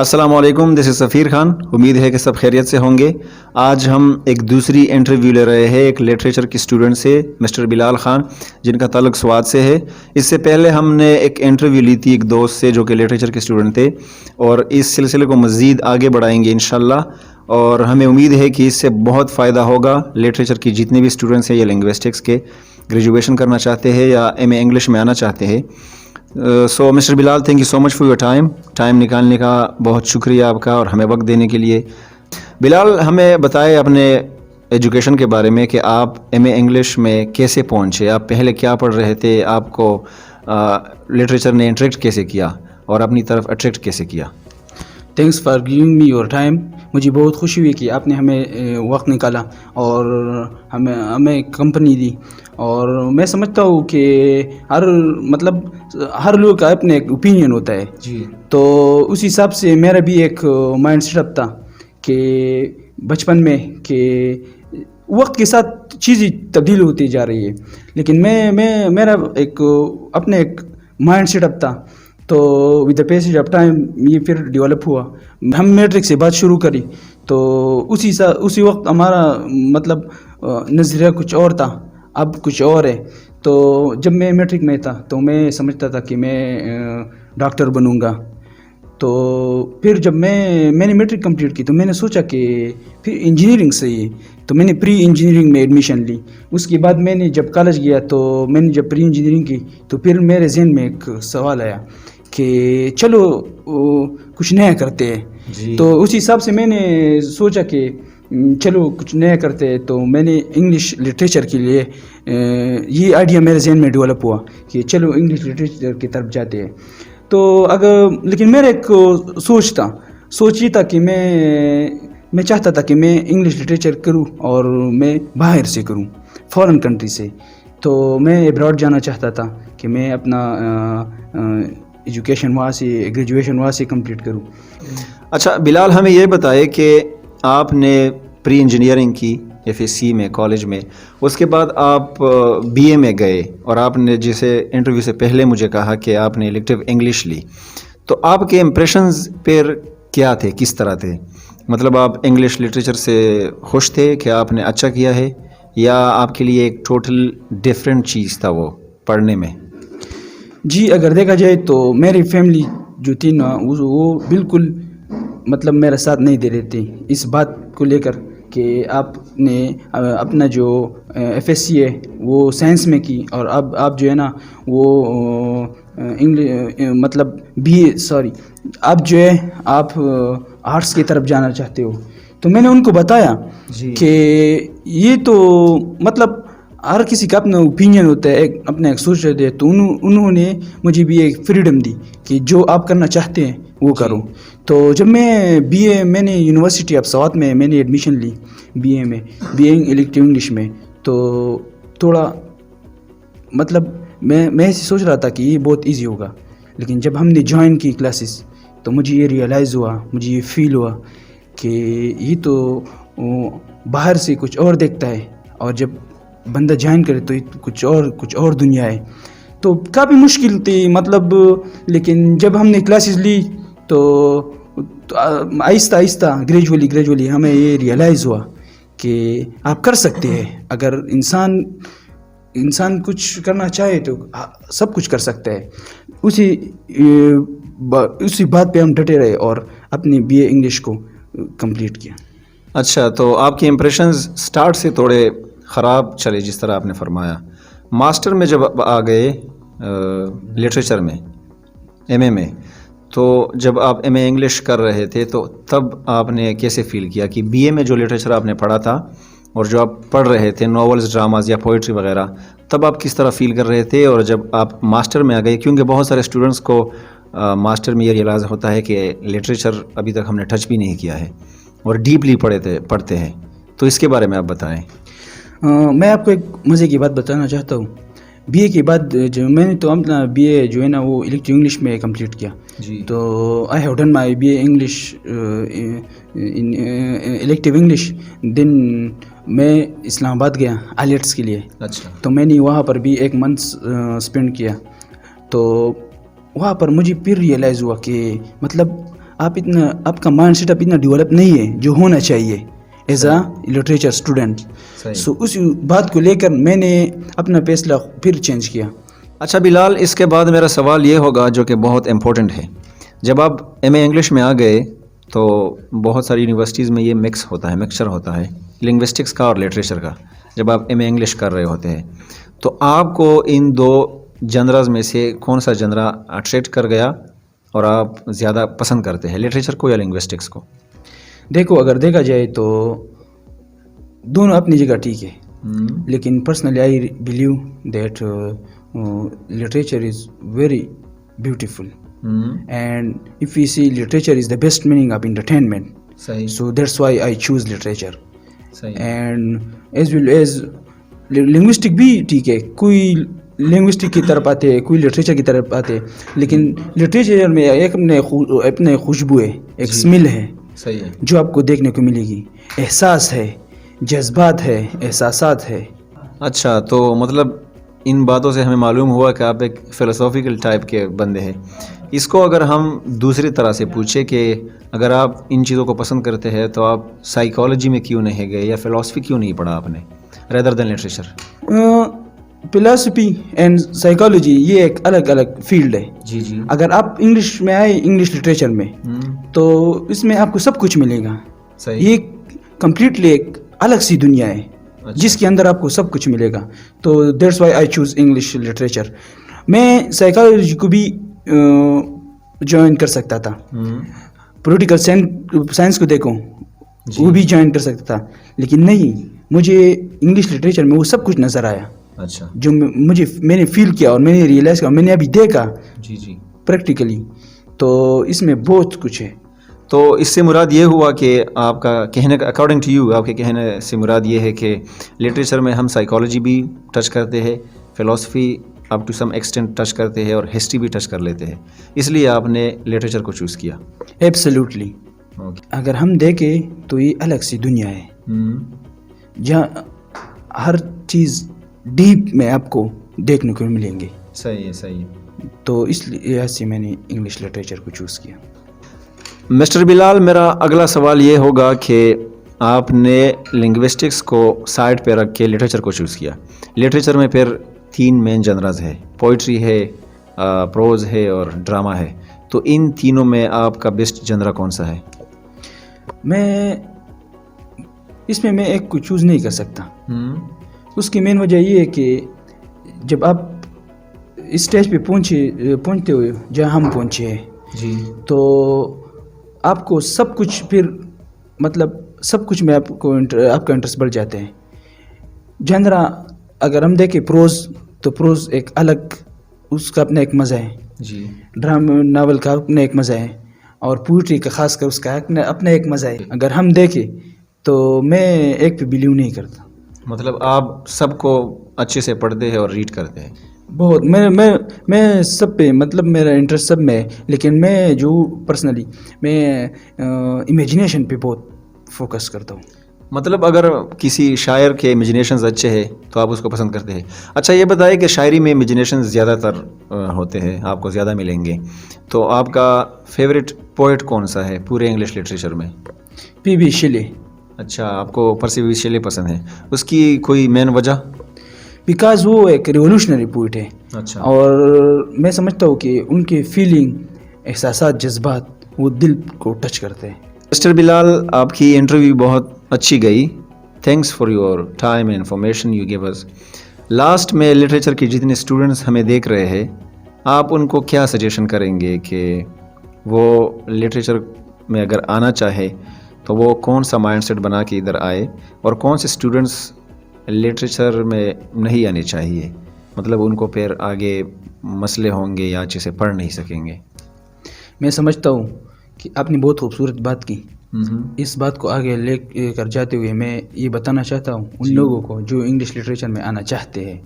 السلام علیکم، دس از سفیر خان. امید ہے کہ سب خیریت سے ہوں گے. آج ہم ایک دوسری انٹرویو لے رہے ہیں ایک لٹریچر کی اسٹوڈنٹ سے، مسٹر بلال خان، جن کا تعلق سوات سے ہے. اس سے پہلے ہم نے ایک انٹرویو لی تھی ایک دوست سے جو کہ لٹریچر کے اسٹوڈنٹ تھے، اور اس سلسلے کو مزید آگے بڑھائیں گے انشاءاللہ. اور ہمیں امید ہے کہ اس سے بہت فائدہ ہوگا. لٹریچر کی جتنے بھی اسٹوڈنٹس ہیں یا لنگوسٹکس کے گریجویشن کرنا چاہتے ہیں یا ایم اے انگلش میں آنا چاہتے ہیں. So mister Bilal, thank you so much for your time نکالنے کا بہت شکریہ آپ کا اور ہمیں وقت دینے کے لیے. بلال، ہمیں بتائے اپنے ایجوکیشن کے بارے میں کہ آپ ایم اے انگلش میں کیسے پہنچے، آپ پہلے کیا پڑھ رہے تھے، آپ کو لٹریچر نے انٹریکٹ کیسے کیا اور اپنی طرف اٹریکٹ کیسے کیا. Thanks for giving me your time. مجھے بہت خوشی ہوئی کہ آپ نے ہمیں وقت نکالا اور ہمیں کمپنی دی. اور میں سمجھتا ہوں کہ ہر لوگ کا اپنے ایک اوپینین ہوتا ہے جی. تو اس حساب سے میرا بھی ایک مائنڈ سیٹ اپ تھا کہ بچپن میں کہ وقت کے ساتھ چیزیں تبدیل ہوتی جا رہی ہے، لیکن میرا ایک مائنڈ سیٹ اپ تھا. تو with the passage of time یہ پھر ڈیولپ ہوا. ہم میٹرک سے بات شروع کری تو اسی وقت ہمارا نظریہ کچھ اور تھا، اب کچھ اور ہے. تو جب میں میٹرک میں تھا تو میں سمجھتا تھا کہ میں ڈاکٹر بنوں گا. تو پھر جب میں نے میٹرک کمپلیٹ کی تو میں نے سوچا کہ پھر انجینئرنگ صحیح ہے، تو میں نے پری انجینئرنگ میں ایڈمیشن لی. اس کے بعد میں نے جب کالج گیا تو میں نے جب پری انجینئرنگ کی تو پھر میرے ذہن میں ایک سوال آیا کہ چلو کچھ نیا کرتے ہیں. جی. تو اس حساب سے میں نے سوچا کہ چلو کچھ نیا کرتے ہیں. تو میں نے انگلش لٹریچر کے لیے یہ آئیڈیا میرے ذہن میں ڈیولپ ہوا کہ چلو انگلش لٹریچر کی طرف جاتے ہیں. تو لیکن میرا ایک سوچ یہ تھا کہ میں چاہتا تھا کہ میں انگلش لٹریچر کروں اور میں باہر سے کروں، فارن کنٹری سے. تو میں ابراڈ جانا چاہتا تھا کہ میں اپنا ایجوکیشن وہاں سے گریجویشن وہاں سے کمپلیٹ کروں. اچھا بلال، ہمیں یہ بتائے کہ آپ نے پری انجینئرنگ کی ایف ایس سی میں کالج میں، اس کے بعد آپ بی اے میں گئے اور آپ نے جسے انٹرویو سے پہلے مجھے کہا کہ آپ نے الیکٹیو انگلش لی. تو آپ کے امپریشنز پھر کیا تھے، کس طرح تھے؟ مطلب آپ انگلش لٹریچر سے خوش تھے کہ آپ نے اچھا کیا ہے، یا آپ کے لیے ایک ٹوٹل ڈیفرنٹ چیز تھا وہ پڑھنے میں؟ جی، اگر دیکھا جائے تو میری فیملی جو تھی نا وہ بالکل میرا ساتھ نہیں دے رہے تھے اس بات کو لے کر کہ آپ نے اپنا جو ایف ایس سی ہے وہ سائنس میں کی اور اب آپ جو ہے نا وہ بی اے اب جو ہے آپ آرٹس کی طرف جانا چاہتے ہو. تو میں نے ان کو بتایا کہ یہ تو ہر کسی کا اپنا اوپینین ہوتا ہے، اپنا ایک سوچ رہتے ہیں. تو انہوں نے مجھے بھی ایک فریڈم دی کہ جو آپ کرنا چاہتے ہیں وہ کرو. تو جب میں میں نے یونیورسٹی آف سوات میں نے ایڈمیشن لی بی اے الیکٹیو انگلش میں. تو تھوڑا میں ایسے سوچ رہا تھا کہ یہ بہت ایزی ہوگا، لیکن جب ہم نے جوائن کی کلاسز تو مجھے یہ ریئلائز ہوا، مجھے یہ فیل ہوا کہ یہ تو باہر سے کچھ اور دیکھتا ہے اور جب بندہ جوائن کرے تو کچھ اور دنیا ہے. تو کافی مشکل تھی لیکن جب ہم نے کلاسز لی تو آہستہ گریجولی ہمیں یہ ریئلائز ہوا کہ آپ کر سکتے ہیں. اگر انسان کچھ کرنا چاہے تو سب کچھ کر سکتا ہے. اسی بات پہ ہم ڈٹے رہے اور اپنی بی اے انگلش کو کمپلیٹ کیا. اچھا، تو آپ کے امپریشنز سٹارٹ سے تھوڑے خراب چلے جس طرح آپ نے فرمایا. ماسٹر میں جب آ گئے لٹریچر میں، ایم اے میں، تو جب آپ ایم اے انگلش کر رہے تھے تو تب آپ نے کیسے فیل کیا کہ بی اے میں جو لٹریچر آپ نے پڑھا تھا اور جو آپ پڑھ رہے تھے ناولز، ڈراماز یا پوئٹری وغیرہ، تب آپ کس طرح فیل کر رہے تھے؟ اور جب آپ ماسٹر میں آ گئے، کیونکہ بہت سارے اسٹوڈنٹس کو ماسٹر میں یہ ریئلائز ہوتا ہے کہ لٹریچر ابھی تک ہم نے ٹچ بھی نہیں کیا ہے اور ڈیپلی پڑھتے ہیں، تو اس کے بارے میں آپ بتائیں. میں آپ کو ایک مزے کی بات بتانا چاہتا ہوں. بی اے کے بعد جو میں نے تو اپنا بی اے جو ہے نا وہ الیکٹیو انگلش میں کمپلیٹ کیا. جی. تو I have done my B A English elective English. Then میں اسلام آباد گیا آئیلیٹس کے لیے. اچھا. تو میں نے وہاں پر بھی 1 منتھ اسپینڈ کیا. تو وہاں پر مجھے پھر ریئلائز ہوا کہ آپ کا مائنڈ سیٹ اپ اتنا ڈیولپ نہیں ہے جو ہونا چاہیے ایز اے لٹریچر اسٹوڈنٹ. سو اس بات کو لے کر میں نے اپنا فیصلہ پھر چینج کیا. اچھا بلال، اس کے بعد میرا سوال یہ ہوگا جو کہ بہت امپورٹنٹ ہے. جب آپ ایم اے انگلش میں آ گئے تو بہت ساری یونیورسٹیز میں یہ مکسچر ہوتا ہے لنگوسٹکس کا اور لٹریچر کا. جب آپ ایم اے انگلش کر رہے ہوتے ہیں تو آپ کو ان دو جنرز میں سے کون سا جنرا اٹریکٹ کر گیا اور آپ زیادہ پسند کرتے ہیں، لٹریچر کو یا لنگوسٹکس کو؟ دیکھو، اگر دیکھا جائے تو دونوں اپنی جگہ ٹھیک ہے، لیکن personally I believe that literature is very beautiful and if we see literature is the best meaning of entertainment. So that's why I choose literature. And as well as linguistic بھی ٹھیک ہے، کوئی لنگوسٹک کی طرف آتے کوئی literature کی طرف آتے، لیکن لٹریچر میں ایک اپنے خوشبو ہے، ایک اسمیل ہے جو آپ کو دیکھنے کو ملے گی، احساس ہے، جذبات ہے، احساسات ہے. اچھا، تو مطلب ان باتوں سے ہمیں معلوم ہوا کہ آپ ایک فلسافیکل ٹائپ کے بندے ہیں. اس کو اگر ہم دوسری طرح سے پوچھیں کہ اگر آپ ان چیزوں کو پسند کرتے ہیں تو آپ سائیکالوجی میں کیوں نہیں گئے یا فلسفی کیوں نہیں پڑھا آپ نے ریدر دین لٹریچر؟ فلسفی اینڈ سائیکالوجی یہ ایک الگ الگ فیلڈ ہے. جی. اگر آپ انگلش میں آئے، انگلش لٹریچر میں، تو اس میں آپ کو سب کچھ ملے گا. یہ کمپلیٹلی ایک الگ سی دنیا ہے جس کے اندر آپ کو سب کچھ ملے گا. تو that's why I choose English literature. میں سائیکالوجی کو بھی جوائن کر سکتا تھا، پولیٹیکل سائنس کو دیکھوں وہ بھی جوائن کر سکتا تھا، لیکن نہیں، مجھے انگلش لٹریچر میں وہ سب کچھ نظر آیا. اچھا، جو میں نے فیل کیا اور میں نے ریئلائز کیا، میں نے ابھی دیکھا جی پریکٹیکلی. تو اس میں بہت کچھ ہے. تو اس سے مراد یہ ہوا کہ آپ کا کہنے کا اکارڈنگ ٹو یو، آپ کے کہنے سے مراد یہ ہے کہ لٹریچر میں ہم سائیکالوجی بھی ٹچ کرتے ہیں، فلسفی up to some extent touch کرتے ہیں اور ہسٹری بھی ٹچ کر لیتے ہیں، اس لیے آپ نے لٹریچر کو چوز کیا. ایبسلیوٹلی. اگر ہم دیکھیں تو یہ الگ سی دنیا ہے جہاں ہر چیز ڈیپ میں آپ کو دیکھنے کو ملیں گے. صحیح. تو اس لیے سے میں نے انگلش لٹریچر کو چوز کیا. مسٹر بلال، میرا اگلا سوال یہ ہوگا کہ آپ نے لنگوسٹکس کو سائڈ پہ رکھ کے لٹریچر کو چوز کیا. لٹریچر میں پھر 3 مین جنرز ہے، پوئٹری ہے، پروز ہے اور ڈرامہ ہے. تو ان تینوں میں آپ کا بیسٹ جنرا کون سا ہے؟ اس میں ایک کو چوز نہیں کر سکتا. اس کی مین وجہ یہ ہے کہ جب آپ اس اسٹیج پہ پہنچتے ہوئے جہاں ہم پہنچے ہیں تو آپ کو سب کچھ پھر مطلب سب کچھ میں آپ کا انٹرسٹ بڑھ جاتے ہیں. جنرا اگر ہم دیکھیں پروز، تو پروز ایک الگ، اس کا اپنا ایک مزہ ہے. ڈرامہ ناول کا اپنا ایک مزہ ہے، اور پوئٹری کا خاص کر اس کا اپنا ایک مزہ ہے. اگر ہم دیکھیں تو میں ایک پہ بلیو نہیں کرتا. مطلب آپ سب کو اچھے سے پڑھتے ہیں اور ریڈ کرتے ہیں؟ بہت. میں سب پہ مطلب میرا انٹرسٹ سب میں ہے، لیکن میں جو پرسنلی میں امیجنیشن پہ بہت فوکس کرتا ہوں. مطلب اگر کسی شاعر کے امیجنیشنز اچھے ہیں تو آپ اس کو پسند کرتے ہیں. اچھا یہ بتائیں کہ شاعری میں امیجنیشنز زیادہ تر ہوتے ہیں، آپ کو زیادہ ملیں گے، تو آپ کا فیوریٹ پوئٹ کون سا ہے پورے انگلش لٹریچر میں؟ پی بی شیلے. اچھا، آپ کو پرسی بی شیلے پسند ہے، اس کی کوئی مین وجہ؟ بیکاز وہ ایک ریولوشنری پوئٹ ہے. اچھا. اور میں سمجھتا ہوں کہ ان کے فیلنگ، احساسات، جذبات وہ دل کو ٹچ کرتے ہیں. مسٹر بلال، آپ کی انٹرویو بہت اچھی گئی. Thanks for your time and information you give us. Last میں لٹریچر کے جتنے اسٹوڈنٹس ہمیں دیکھ رہے ہیں، آپ ان کو کیا سجیشن کریں گے کہ وہ لٹریچر میں اگر آنا چاہے تو وہ کون سا مائنڈ سیٹ بنا کے ادھر آئے، اور کون سے اسٹوڈنٹس لٹریچر میں نہیں آنے چاہیے، مطلب ان کو پھر آگے مسئلے ہوں گے یا اچھے سے پڑھ نہیں سکیں گے؟ میں سمجھتا ہوں کہ آپ نے بہت خوبصورت بات کی. اس بات کو آگے لے کر جاتے ہوئے میں یہ بتانا چاہتا ہوں ان لوگوں کو جو انگلش لٹریچر میں آنا چاہتے ہیں.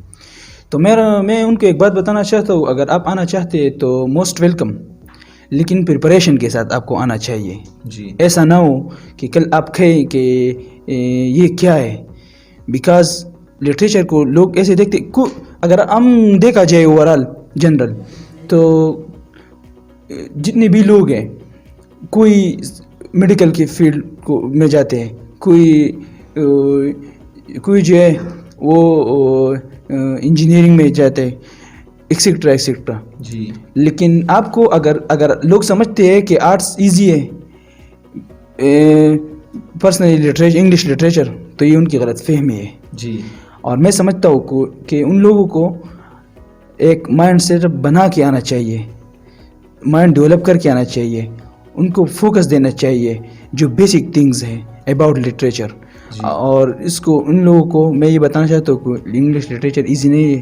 تو میں ان کو ایک بات بتانا چاہتا ہوں، اگر آپ آنا چاہتے ہیں تو موسٹ ویلکم، لیکن پریپریشن کے ساتھ آپ کو آنا چاہیے. ایسا نہ ہو کہ کل آپ کہیں کہ یہ کیا ہے. بیکاز لٹریچر کو لوگ ایسے دیکھتے، اگر ہم دیکھا جائے اوور آل جنرل، تو جتنے بھی لوگ ہیں کوئی میڈیکل کی فیلڈ کو میں جاتے ہیں, کوئی جو ہے وہ انجینئرنگ میں جاتے ہیں, ایکسیکٹرا ایکسیکٹرا. جی. لیکن آپ کو اگر لوگ سمجھتے ہیں کہ آرٹس ایزی ہے, پرسنلی انگلش لٹریچر, تو یہ ان کی غلط فہمی ہے. جی. اور میں سمجھتا ہوں کہ ان لوگوں کو ایک مائنڈ سیٹ بنا کے آنا چاہیے, مائنڈ ڈیولپ کر کے آنا چاہیے, ان کو فوکس دینا چاہیے جو بیسک تھنگز ہیں اباؤٹ لٹریچر. اور اس کو ان لوگوں کو میں یہ بتانا چاہتا ہوں کہ انگلش لٹریچر ایزی نہیں ہے,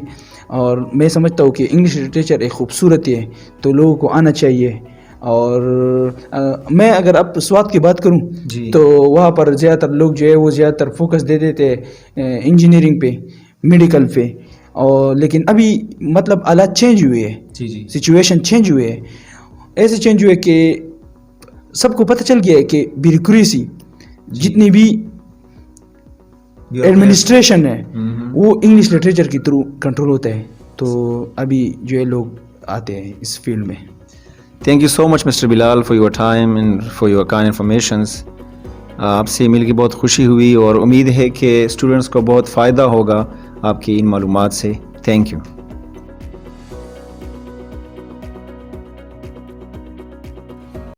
اور میں سمجھتا ہوں کہ انگلش لٹریچر ایک خوبصورت ہے, تو لوگوں کو آنا چاہیے. اور میں اگر اب سوات کی بات کروں تو وہاں پر زیادہ تر لوگ جو ہے وہ زیادہ تر فوکس دے دیتے انجینئرنگ پہ, میڈیکل پہ. اور لیکن ابھی مطلب حالات چینج ہوئے ہیں, سچویشن چینج ہوئے ہیں, ایسے چینج ہوئے کہ سب کو پتہ چل گیا ہے کہ بیوروکریسی جتنی بھی ایڈمنسٹریشن ہے وہ انگلش لٹریچر کے تھرو کنٹرول ہوتا ہے. تو ابھی جو ہے لوگ آتے ہیں اس فیلڈ میں. Thank you so much mister Bilal for your time and for your kind informations. آپ سے مل کے بہت خوشی ہوئی اور امید ہے کہ اسٹوڈنٹس کو بہت فائدہ ہوگا آپ کی ان معلومات سے. Thank you.